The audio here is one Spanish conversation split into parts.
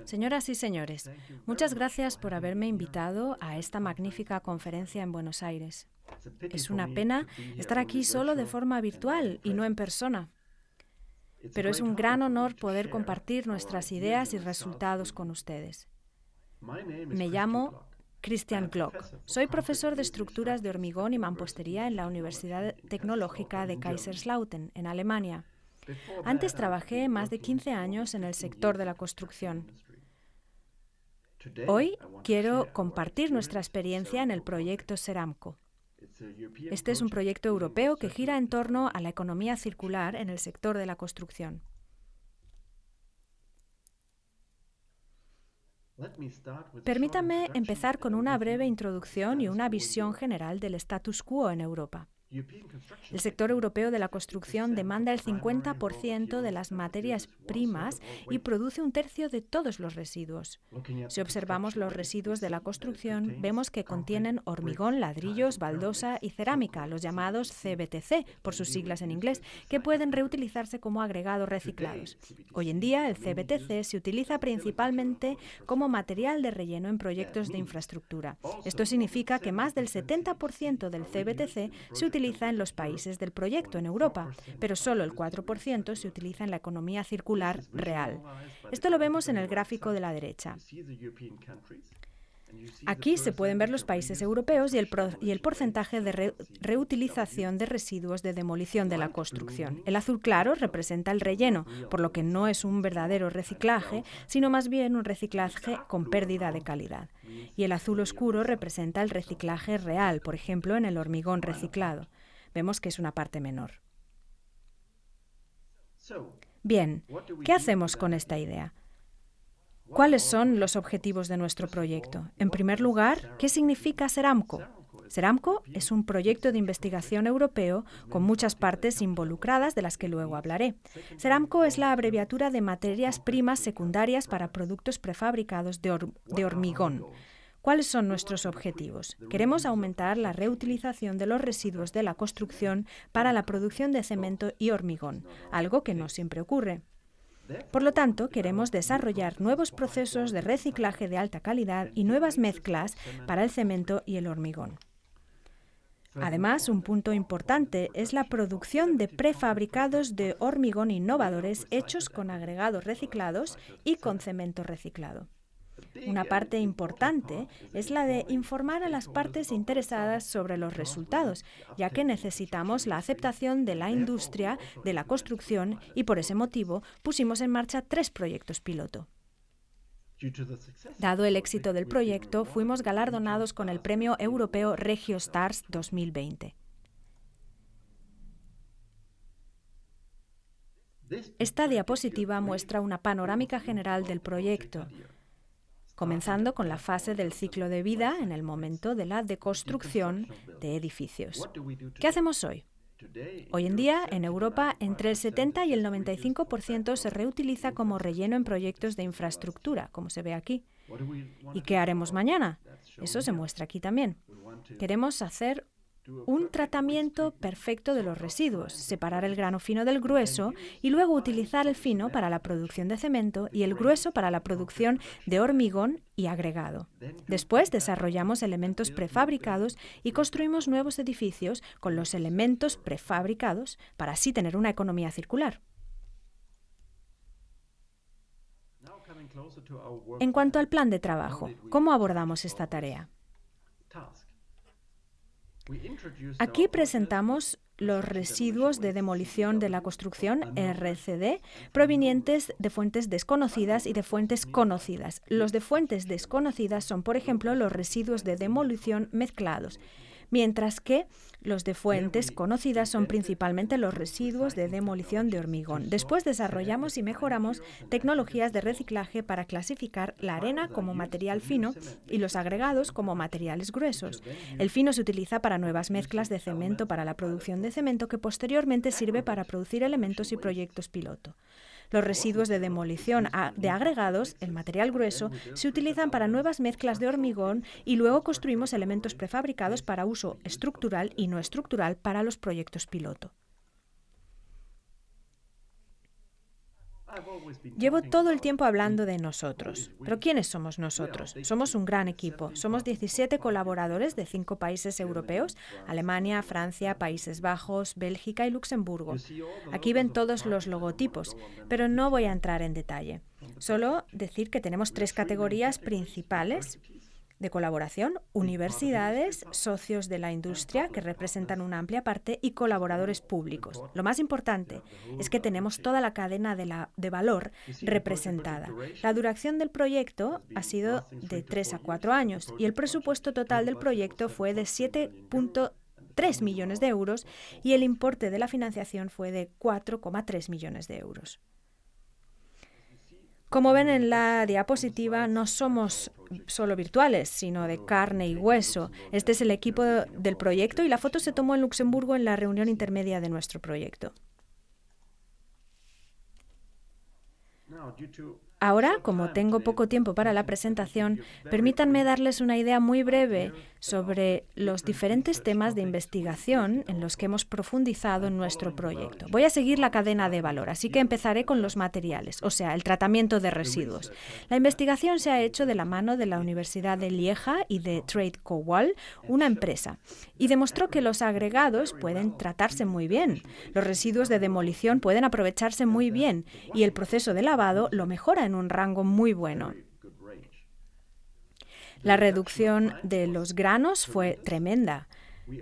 Señoras y señores, muchas gracias por haberme invitado a esta magnífica conferencia en Buenos Aires. Es una pena estar aquí solo de forma virtual y no en persona. Pero es un gran honor poder compartir nuestras ideas y resultados con ustedes. Me llamo Christian Glock. Soy profesor de estructuras de hormigón y mampostería en la Universidad Tecnológica de Kaiserslautern, en Alemania. Antes trabajé más de 15 años en el sector de la construcción. Hoy quiero compartir nuestra experiencia en el proyecto Ceramco. Este es un proyecto europeo que gira en torno a la economía circular en el sector de la construcción. Permítanme empezar con una breve introducción y una visión general del status quo en Europa. El sector europeo de la construcción demanda el 50% de las materias primas y produce un tercio de todos los residuos. Si observamos los residuos de la construcción, vemos que contienen hormigón, ladrillos, baldosa y cerámica, los llamados CBTC, por sus siglas en inglés, que pueden reutilizarse como agregados reciclados. Hoy en día, el CBTC se utiliza principalmente como material de relleno en proyectos de infraestructura. Esto significa que más del 70% del CBTC se utiliza en los países del proyecto en Europa, pero solo el 4% se utiliza en la economía circular real. Esto lo vemos en el gráfico de la derecha. Aquí se pueden ver los países europeos y el porcentaje de reutilización de residuos de demolición de la construcción. El azul claro representa el relleno, por lo que no es un verdadero reciclaje, sino más bien un reciclaje con pérdida de calidad. Y el azul oscuro representa el reciclaje real, por ejemplo, en el hormigón reciclado. Vemos que es una parte menor. Bien, ¿qué hacemos con esta idea? ¿Cuáles son los objetivos de nuestro proyecto? En primer lugar, ¿qué significa Ceramco? Ceramco es un proyecto de investigación europeo con muchas partes involucradas de las que luego hablaré. Ceramco es la abreviatura de materias primas secundarias para productos prefabricados de hormigón. ¿Cuáles son nuestros objetivos? Queremos aumentar la reutilización de los residuos de la construcción para la producción de cemento y hormigón, algo que no siempre ocurre. Por lo tanto, queremos desarrollar nuevos procesos de reciclaje de alta calidad y nuevas mezclas para el cemento y el hormigón. Además, un punto importante es la producción de prefabricados de hormigón innovadores hechos con agregados reciclados y con cemento reciclado. Una parte importante es la de informar a las partes interesadas sobre los resultados, ya que necesitamos la aceptación de la industria de la construcción y por ese motivo pusimos en marcha 3 proyectos piloto. Dado el éxito del proyecto, fuimos galardonados con el Premio Europeo RegioStars 2020. Esta diapositiva muestra una panorámica general del proyecto, comenzando con la fase del ciclo de vida en el momento de la deconstrucción de edificios. ¿Qué hacemos hoy? Hoy en día, en Europa, entre el 70 y el 95% se reutiliza como relleno en proyectos de infraestructura, como se ve aquí. ¿Y qué haremos mañana? Eso se muestra aquí también. Queremos hacer un tratamiento perfecto de los residuos, separar el grano fino del grueso y luego utilizar el fino para la producción de cemento y el grueso para la producción de hormigón y agregado. Después desarrollamos elementos prefabricados y construimos nuevos edificios con los elementos prefabricados para así tener una economía circular. En cuanto al plan de trabajo, ¿cómo abordamos esta tarea? Aquí presentamos los residuos de demolición de la construcción, RCD, provenientes de fuentes desconocidas y de fuentes conocidas. Los de fuentes desconocidas son, por ejemplo, los residuos de demolición mezclados, mientras que los de fuentes conocidas son principalmente los residuos de demolición de hormigón. Después desarrollamos y mejoramos tecnologías de reciclaje para clasificar la arena como material fino y los agregados como materiales gruesos. El fino se utiliza para nuevas mezclas de cemento para la producción de cemento que posteriormente sirve para producir elementos y proyectos piloto. Los residuos de demolición de agregados, el material grueso, se utilizan para nuevas mezclas de hormigón y luego construimos elementos prefabricados para uso estructural y no estructural para los proyectos piloto. Llevo todo el tiempo hablando de nosotros. ¿Pero quiénes somos nosotros? Somos un gran equipo. Somos 17 colaboradores de 5 países europeos: Alemania, Francia, Países Bajos, Bélgica y Luxemburgo. Aquí ven todos los logotipos, pero no voy a entrar en detalle. Solo decir que tenemos 3 categorías principales de colaboración: universidades, socios de la industria, que representan una amplia parte, y colaboradores públicos. Lo más importante es que tenemos toda la cadena de valor representada. La duración del proyecto ha sido de 3 a 4 años y el presupuesto total del proyecto fue de 7,3 millones de euros y el importe de la financiación fue de 4,3 millones de euros. Como ven en la diapositiva, no somos solo virtuales, sino de carne y hueso. Este es el equipo del proyecto y la foto se tomó en Luxemburgo en la reunión intermedia de nuestro proyecto. Ahora, como tengo poco tiempo para la presentación, permítanme darles una idea muy breve sobre los diferentes temas de investigación en los que hemos profundizado en nuestro proyecto. Voy a seguir la cadena de valor, así que empezaré con los materiales, o sea, el tratamiento de residuos. La investigación se ha hecho de la mano de la Universidad de Lieja y de Trade Cowal, una empresa, y demostró que los agregados pueden tratarse muy bien, los residuos de demolición pueden aprovecharse muy bien y el proceso de lavado lo mejora en un rango muy bueno. La reducción de los granos fue tremenda.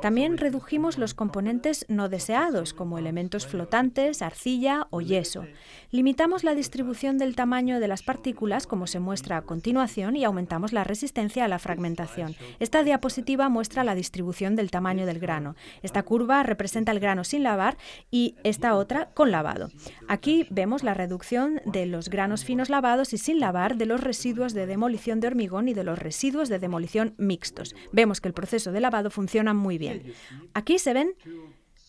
También redujimos los componentes no deseados, como elementos flotantes, arcilla o yeso. Limitamos la distribución del tamaño de las partículas, como se muestra a continuación, y aumentamos la resistencia a la fragmentación. Esta diapositiva muestra la distribución del tamaño del grano. Esta curva representa el grano sin lavar y esta otra con lavado. Aquí vemos la reducción de los granos finos lavados y sin lavar, de los residuos de demolición de hormigón y de los residuos de demolición mixtos. Vemos que el proceso de lavado funciona muy bien. Aquí se ven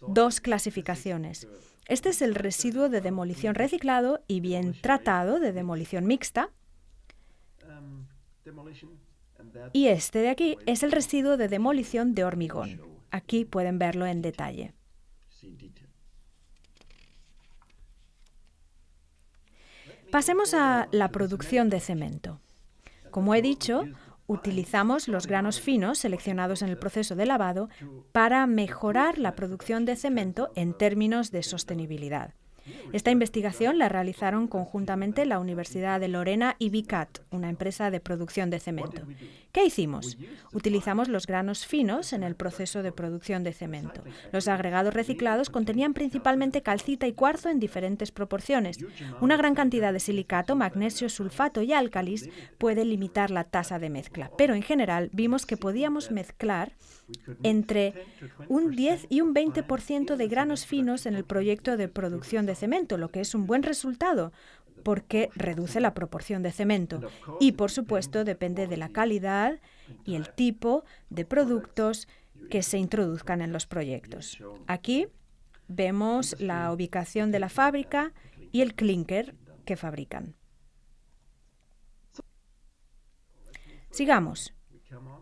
2 clasificaciones. Este es el residuo de demolición reciclado y bien tratado de demolición mixta. Y este de aquí es el residuo de demolición de hormigón. Aquí pueden verlo en detalle. Pasemos a la producción de cemento. Como he dicho, utilizamos los granos finos seleccionados en el proceso de lavado para mejorar la producción de cemento en términos de sostenibilidad. Esta investigación la realizaron conjuntamente la Universidad de Lorena y Vicat, una empresa de producción de cemento. ¿Qué hicimos? Utilizamos los granos finos en el proceso de producción de cemento. Los agregados reciclados contenían principalmente calcita y cuarzo en diferentes proporciones. Una gran cantidad de silicato, magnesio, sulfato y álcalis puede limitar la tasa de mezcla, pero en general vimos que podíamos mezclar entre un 10 y un 20% de granos finos en el proyecto de producción de cemento, lo que es un buen resultado porque reduce la proporción de cemento y, por supuesto, depende de la calidad y el tipo de productos que se introduzcan en los proyectos. Aquí vemos la ubicación de la fábrica y el clinker que fabrican. Sigamos.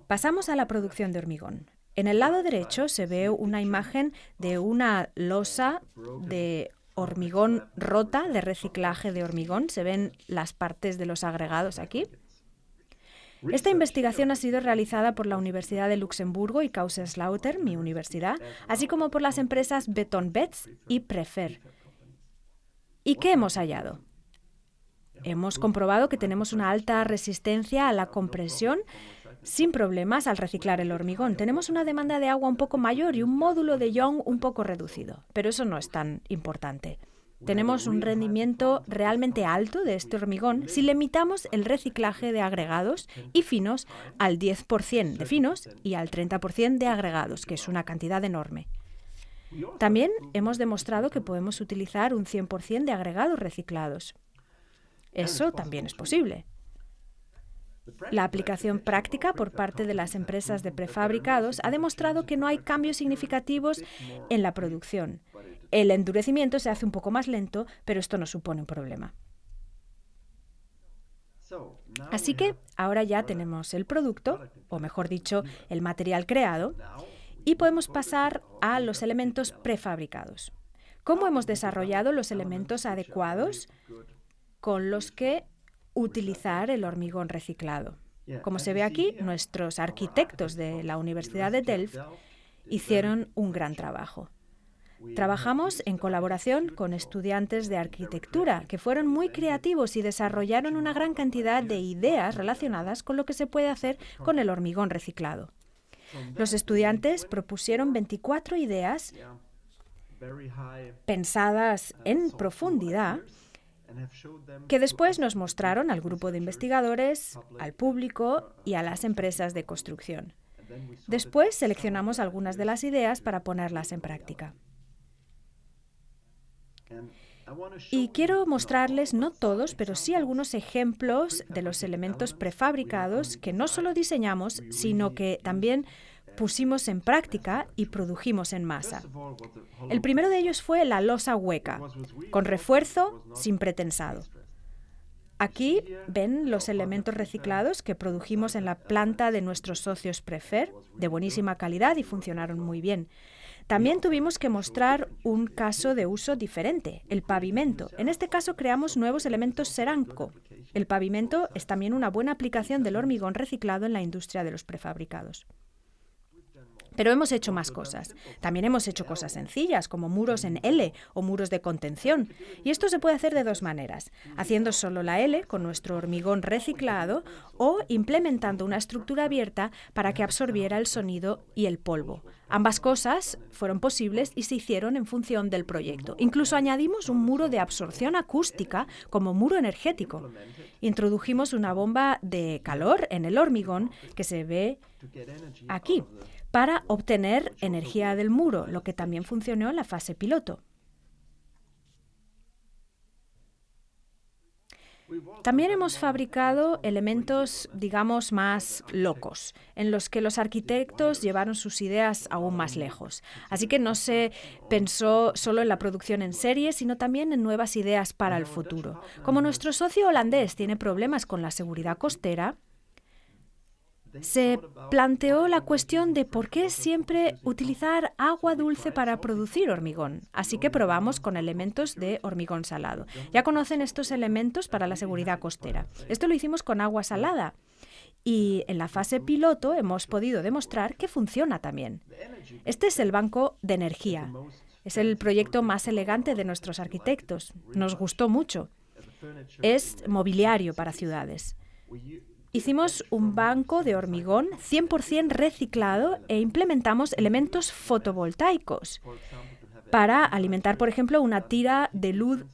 Pasamos a la producción de hormigón. En el lado derecho se ve una imagen de una losa de hormigón rota, de reciclaje de hormigón. Se ven las partes de los agregados aquí. Esta investigación ha sido realizada por la Universidad de Luxemburgo y Kaiserslautern, mi universidad, así como por las empresas Betonbets y Prefer. ¿Y qué hemos hallado? Hemos comprobado que tenemos una alta resistencia a la compresión sin problemas al reciclar el hormigón. Tenemos una demanda de agua un poco mayor y un módulo de Young un poco reducido, pero eso no es tan importante. Tenemos un rendimiento realmente alto de este hormigón si limitamos el reciclaje de agregados y finos al 10% de finos y al 30% de agregados, que es una cantidad enorme. También hemos demostrado que podemos utilizar un 100% de agregados reciclados. Eso también es posible. La aplicación práctica por parte de las empresas de prefabricados ha demostrado que no hay cambios significativos en la producción. El endurecimiento se hace un poco más lento, pero esto no supone un problema. Así que ahora ya tenemos el producto, o mejor dicho, el material creado, y podemos pasar a los elementos prefabricados. ¿Cómo hemos desarrollado los elementos adecuados con los que utilizar el hormigón reciclado. Como se ve aquí, nuestros arquitectos de la Universidad de Delft hicieron un gran trabajo. Trabajamos en colaboración con estudiantes de arquitectura, que fueron muy creativos y desarrollaron una gran cantidad de ideas relacionadas con lo que se puede hacer con el hormigón reciclado. Los estudiantes propusieron 24 ideas pensadas en profundidad, que después nos mostraron al grupo de investigadores, al público y a las empresas de construcción. Después seleccionamos algunas de las ideas para ponerlas en práctica. Y quiero mostrarles, no todos, pero sí algunos ejemplos de los elementos prefabricados que no solo diseñamos, sino que también pusimos en práctica y produjimos en masa. El primero de ellos fue la losa hueca, con refuerzo sin pretensado. Aquí ven los elementos reciclados que produjimos en la planta de nuestros socios Prefer, de buenísima calidad y funcionaron muy bien. También tuvimos que mostrar un caso de uso diferente, el pavimento. En este caso creamos nuevos elementos Ceramco. El pavimento es también una buena aplicación del hormigón reciclado en la industria de los prefabricados. Pero hemos hecho más cosas. También hemos hecho cosas sencillas, como muros en L o muros de contención. Y esto se puede hacer de dos maneras, haciendo solo la L con nuestro hormigón reciclado o implementando una estructura abierta para que absorbiera el sonido y el polvo. Ambas cosas fueron posibles y se hicieron en función del proyecto. Incluso añadimos un muro de absorción acústica como muro energético. Introdujimos una bomba de calor en el hormigón que se ve aquí, para obtener energía del muro, lo que también funcionó en la fase piloto. También hemos fabricado elementos, digamos, más locos, en los que los arquitectos llevaron sus ideas aún más lejos. Así que no se pensó solo en la producción en serie, sino también en nuevas ideas para el futuro. Como nuestro socio holandés tiene problemas con la seguridad costera, se planteó la cuestión de por qué siempre utilizar agua dulce para producir hormigón. Así que probamos con elementos de hormigón salado. Ya conocen estos elementos para la seguridad costera. Esto lo hicimos con agua salada. Y en la fase piloto hemos podido demostrar que funciona también. Este es el banco de energía. Es el proyecto más elegante de nuestros arquitectos. Nos gustó mucho. Es mobiliario para ciudades. Hicimos un banco de hormigón 100% reciclado e implementamos elementos fotovoltaicos para alimentar, por ejemplo, una tira de luz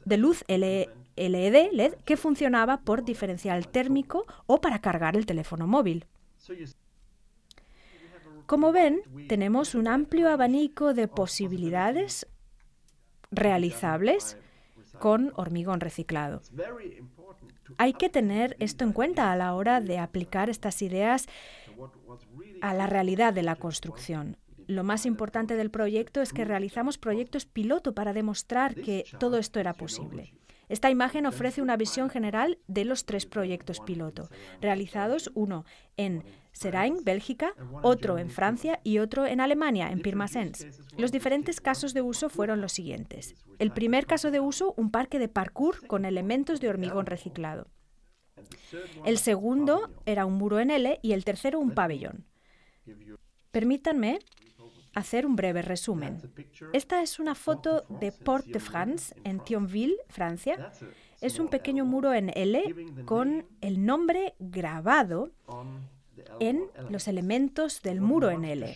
LED que funcionaba por diferencial térmico o para cargar el teléfono móvil. Como ven, tenemos un amplio abanico de posibilidades realizables con hormigón reciclado. Hay que tener esto en cuenta a la hora de aplicar estas ideas a la realidad de la construcción. Lo más importante del proyecto es que realizamos proyectos piloto para demostrar que todo esto era posible. Esta imagen ofrece una visión general de los 3 proyectos piloto, realizados uno en Seraing, Bélgica, otro en Francia y otro en Alemania, en Pirmasens. Los diferentes casos de uso fueron los siguientes. El primer caso de uso, un parque de parkour con elementos de hormigón reciclado. El segundo era un muro en L y el tercero un pabellón. Permítanme hacer un breve resumen. Esta es una foto de Port de France, en Thionville, Francia. Es un pequeño muro en L con el nombre grabado en los elementos del muro en L.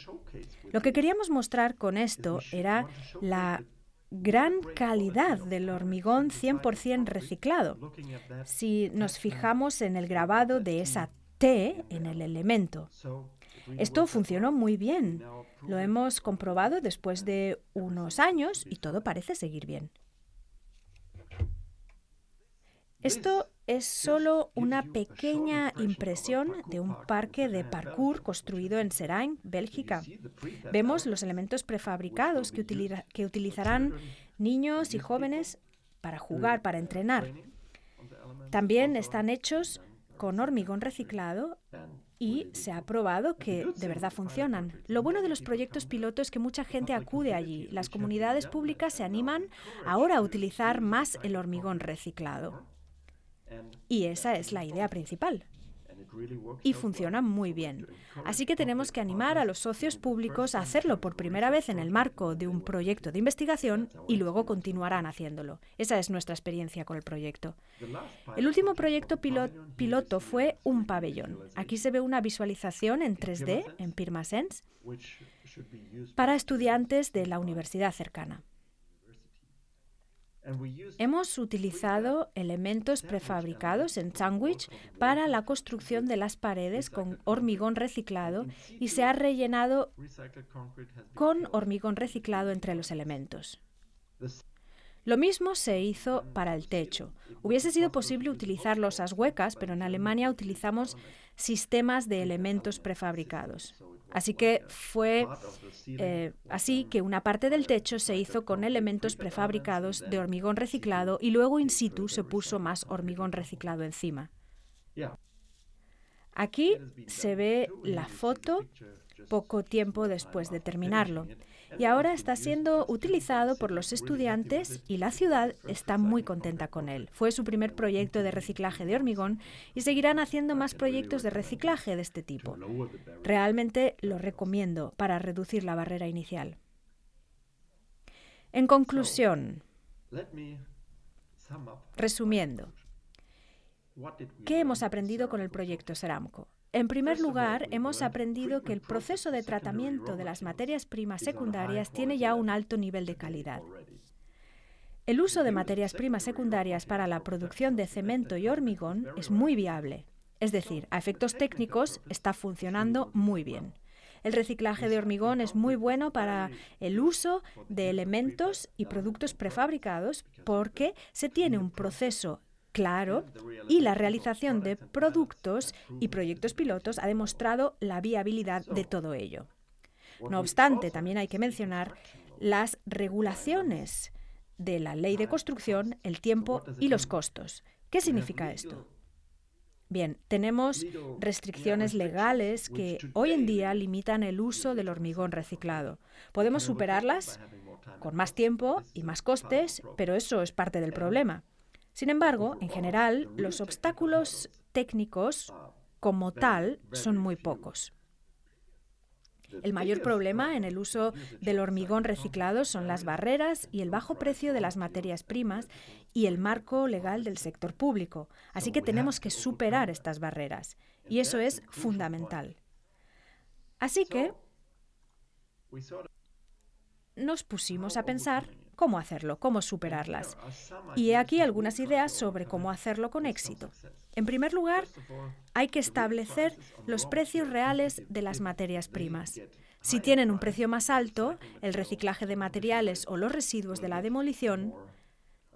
Lo que queríamos mostrar con esto era la gran calidad del hormigón 100% reciclado. Si nos fijamos en el grabado de esa T en el elemento. Esto funcionó muy bien. Lo hemos comprobado después de unos años y todo parece seguir bien. Esto es solo una pequeña impresión de un parque de parkour construido en Seraing, Bélgica. Vemos los elementos prefabricados que utilizarán niños y jóvenes para jugar, para entrenar. También están hechos con hormigón reciclado y se ha probado que de verdad funcionan. Lo bueno de los proyectos piloto es que mucha gente acude allí. Las comunidades públicas se animan ahora a utilizar más el hormigón reciclado. Y esa es la idea principal. Y funciona muy bien. Así que tenemos que animar a los socios públicos a hacerlo por primera vez en el marco de un proyecto de investigación y luego continuarán haciéndolo. Esa es nuestra experiencia con el proyecto. El último proyecto piloto fue un pabellón. Aquí se ve una visualización en 3D, en Pirmasens, para estudiantes de la universidad cercana. Hemos utilizado elementos prefabricados en sándwich para la construcción de las paredes con hormigón reciclado y se ha rellenado con hormigón reciclado entre los elementos. Lo mismo se hizo para el techo. Hubiese sido posible utilizar losas huecas, pero en Alemania utilizamos sistemas de elementos prefabricados. Así que fue así que una parte del techo se hizo con elementos prefabricados de hormigón reciclado y luego in situ se puso más hormigón reciclado encima. Aquí se ve la foto poco tiempo después de terminarlo. Y ahora está siendo utilizado por los estudiantes y la ciudad está muy contenta con él. Fue su primer proyecto de reciclaje de hormigón y seguirán haciendo más proyectos de reciclaje de este tipo. Realmente lo recomiendo para reducir la barrera inicial. En conclusión, resumiendo, ¿qué hemos aprendido con el proyecto Ceramco? En primer lugar, hemos aprendido que el proceso de tratamiento de las materias primas secundarias tiene ya un alto nivel de calidad. El uso de materias primas secundarias para la producción de cemento y hormigón es muy viable. Es decir, a efectos técnicos está funcionando muy bien. El reciclaje de hormigón es muy bueno para el uso de elementos y productos prefabricados porque se tiene un proceso claro, y la realización de productos y proyectos pilotos ha demostrado la viabilidad de todo ello. No obstante, también hay que mencionar las regulaciones de la ley de construcción, el tiempo y los costos. ¿Qué significa esto? Bien, tenemos restricciones legales que hoy en día limitan el uso del hormigón reciclado. Podemos superarlas con más tiempo y más costes, pero eso es parte del problema. Sin embargo, en general, los obstáculos técnicos como tal son muy pocos. El mayor problema en el uso del hormigón reciclado son las barreras y el bajo precio de las materias primas y el marco legal del sector público. Así que tenemos que superar estas barreras y eso es fundamental. Así que nos pusimos a pensar cómo hacerlo, cómo superarlas. Y he aquí algunas ideas sobre cómo hacerlo con éxito. En primer lugar, hay que establecer los precios reales de las materias primas. Si tienen un precio más alto, el reciclaje de materiales o los residuos de la demolición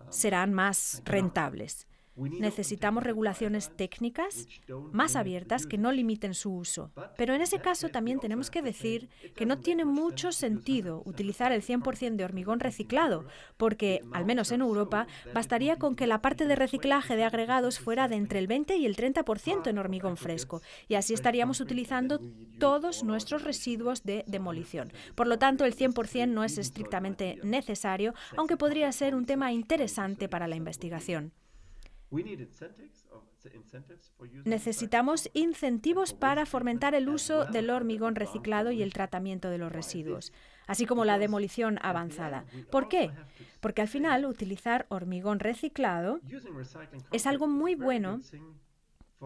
serán más rentables. Necesitamos regulaciones técnicas más abiertas que no limiten su uso. Pero en ese caso también tenemos que decir que no tiene mucho sentido utilizar el 100% de hormigón reciclado, porque, al menos en Europa, bastaría con que la parte de reciclaje de agregados fuera de entre el 20 y el 30% en hormigón fresco, y así estaríamos utilizando todos nuestros residuos de demolición. Por lo tanto, el 100% no es estrictamente necesario, aunque podría ser un tema interesante para la investigación. Necesitamos incentivos para fomentar el uso del hormigón reciclado y el tratamiento de los residuos, así como la demolición avanzada. ¿Por qué? Porque al final utilizar hormigón reciclado es algo muy bueno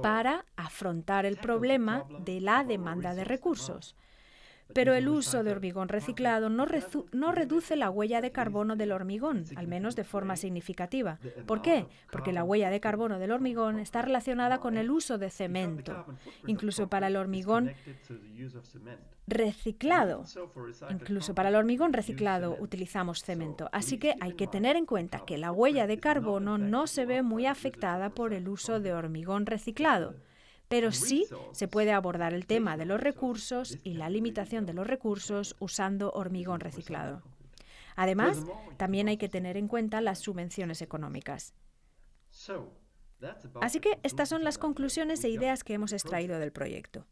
para afrontar el problema de la demanda de recursos. Pero el uso de hormigón reciclado no reduce la huella de carbono del hormigón, al menos de forma significativa. ¿Por qué? Porque la huella de carbono del hormigón está relacionada con el uso de cemento, incluso para el hormigón reciclado. Incluso para el hormigón reciclado utilizamos cemento. Así que hay que tener en cuenta que la huella de carbono no se ve muy afectada por el uso de hormigón reciclado. Pero sí se puede abordar el tema de los recursos y la limitación de los recursos usando hormigón reciclado. Además, también hay que tener en cuenta las subvenciones económicas. Así que estas son las conclusiones e ideas que hemos extraído del proyecto.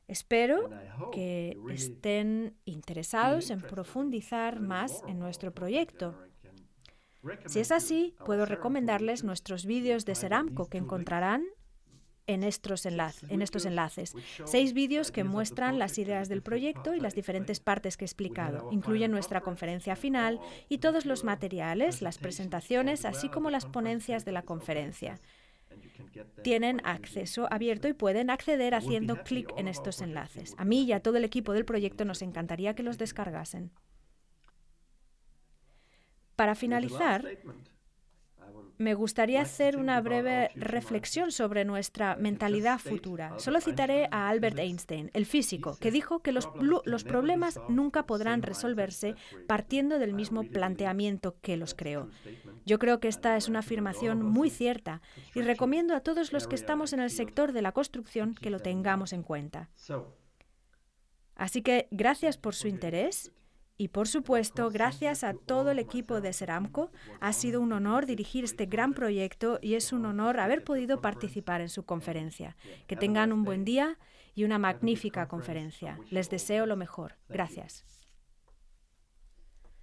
Espero que estén interesados en profundizar más en nuestro proyecto. Si es así, puedo recomendarles nuestros vídeos de Ceramco que encontrarán en estos enlaces. 6 vídeos que muestran las ideas del proyecto y las diferentes partes que he explicado. Incluyen nuestra conferencia final y todos los materiales, las presentaciones, así como las ponencias de la conferencia. Tienen acceso abierto y pueden acceder haciendo clic en estos enlaces. A mí y a todo el equipo del proyecto nos encantaría que los descargasen. Para finalizar, me gustaría hacer una breve reflexión sobre nuestra mentalidad futura. Solo citaré a Albert Einstein, el físico, que dijo que los problemas nunca podrán resolverse partiendo del mismo planteamiento que los creó. Yo creo que esta es una afirmación muy cierta y recomiendo a todos los que estamos en el sector de la construcción que lo tengamos en cuenta. Así que gracias por su interés. Y, por supuesto, gracias a todo el equipo de Ceramco. Ha sido un honor dirigir este gran proyecto y es un honor haber podido participar en su conferencia. Que tengan un buen día y una magnífica conferencia. Les deseo lo mejor. Gracias.